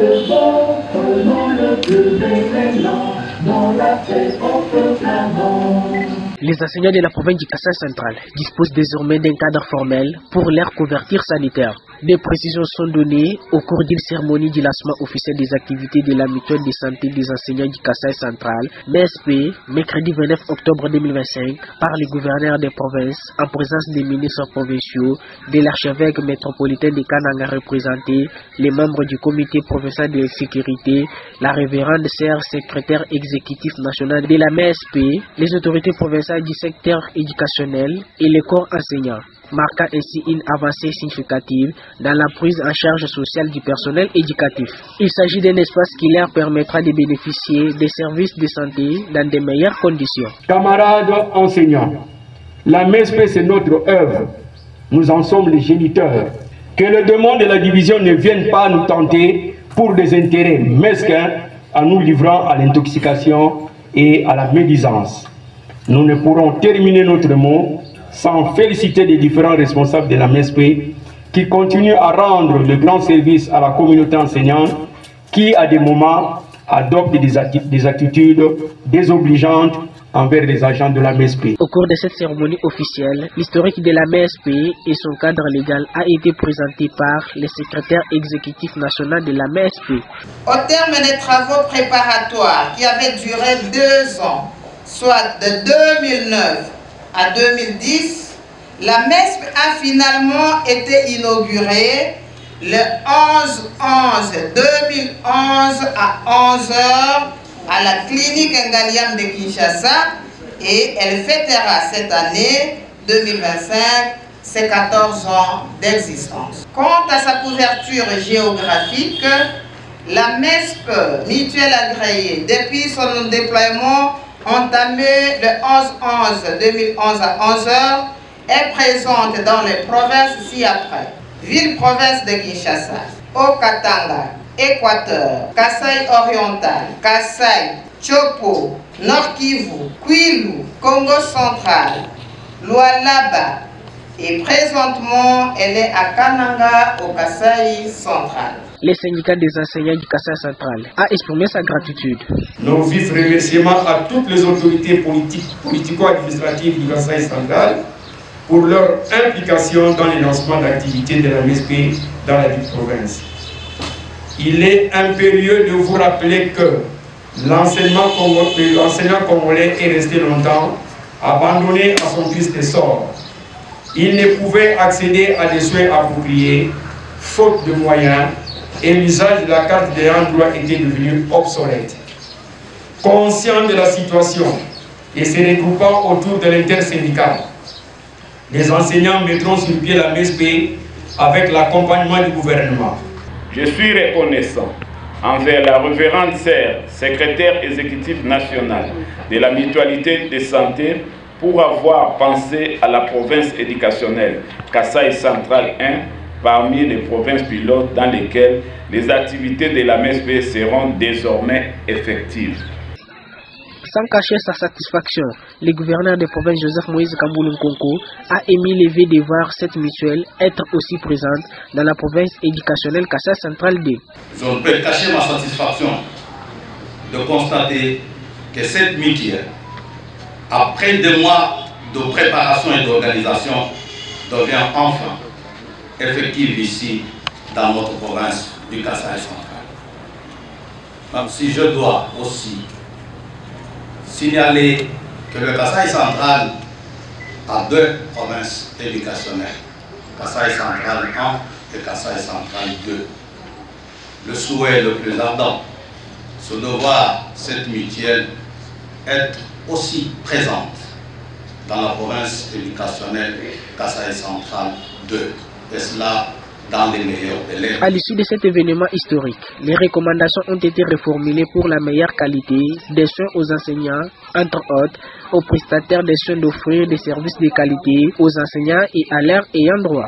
le bon, prenons le plus excellent, dans la paix on se clamant. Les enseignants de la province du Kasaï central disposent désormais d'un cadre formel pour leur couverture sanitaire. Des précisions sont données au cours d'une cérémonie du lancement officiel des activités de la mutuelle de santé des enseignants du Kasaï central, MESP, mercredi 29 octobre 2025, par les gouverneurs des provinces en présence des ministres provinciaux, de l'archevêque métropolitain de Kananga représenté, les membres du comité provincial de sécurité, la révérende sœur secrétaire exécutif national de la MESP, les autorités provinciales du secteur éducationnel et les corps enseignants, marquant ainsi une avancée significative dans la prise en charge sociale du personnel éducatif. Il s'agit d'un espace qui leur permettra de bénéficier des services de santé dans de meilleures conditions. Camarades enseignants, la MESP c'est notre œuvre. Nous en sommes les géniteurs. Que le démon de la division ne vienne pas nous tenter pour des intérêts mesquins en nous livrant à l'intoxication et à la médisance. Nous ne pourrons terminer notre mot sans féliciter les différents responsables de la MESP qui continuent à rendre le grand service à la communauté enseignante qui, à des moments, adoptent des attitudes désobligeantes envers les agents de la MESP. Au cours de cette cérémonie officielle, l'historique de la MESP et son cadre légal a été présenté par le secrétaire exécutif national de la MESP. Au terme des travaux préparatoires qui avaient duré 2 ans, soit de 2009 à 2010, la MESP a finalement été inaugurée le 11/11/2011 à 11h à la clinique Ngaliam de Kinshasa et elle fêtera cette année 2025 ses 14 ans d'existence. Quant à sa couverture géographique, la MESP, mutuelle agréée, depuis son déploiement entamé le 11/11/2011 à 11h, est présente dans les provinces ci-après. Ville-province de Kinshasa, Haut-Katanga, Équateur, Kasaï oriental, Kasaï, Chopo, Nord Kivu, Kwilu, Congo central, Lualaba et présentement elle est à Kananga au Kasaï central. Le syndicat des enseignants du Kasaï central a exprimé sa gratitude. Nos vifs remerciements à toutes les autorités politico-administratives du Kasaï central pour leur implication dans le lancement d'activités de la MESP dans la province. Il est impérieux de vous rappeler que l'enseignant congolais est resté longtemps abandonné à son triste sort. Il ne pouvait accéder à des soins appropriés, faute de moyens, et l'usage de la carte des droits était devenu obsolète. Conscient de la situation et se regroupant autour de l'intersyndical, les enseignants mettront sur pied la MESP avec l'accompagnement du gouvernement. Je suis reconnaissant envers la révérende sœur, secrétaire exécutive nationale de la mutualité de santé, pour avoir pensé à la province éducationnelle Kasaï central 1 parmi les provinces pilotes dans lesquelles les activités de la MESP seront désormais effectives. Sans cacher sa satisfaction, le gouverneur de province Joseph Moïse Kamboulou Nkonko a émis le vœu de voir cette mutuelle être aussi présente dans la province éducationnelle Kasaï central 2. Je ne peux cacher ma satisfaction de constater que cette mutuelle, après 2 mois de préparation et d'organisation, devient enfin effective ici dans notre province du Kasaï central. Même si je dois aussi signaler que le Kasaï central a 2 provinces éducationnelles, Kasaï central 1 et Kasaï central 2. Le souhait le plus ardent, c'est de voir cette mutuelle être aussi présente dans la province éducationnelle Kasaï central 2, et cela dans les meilleurs délais. À l'issue de cet événement historique, les recommandations ont été reformulées pour la meilleure qualité des soins aux enseignants, entre autres aux prestataires des soins d'offrir des services de qualité aux enseignants et à leurs ayants droit.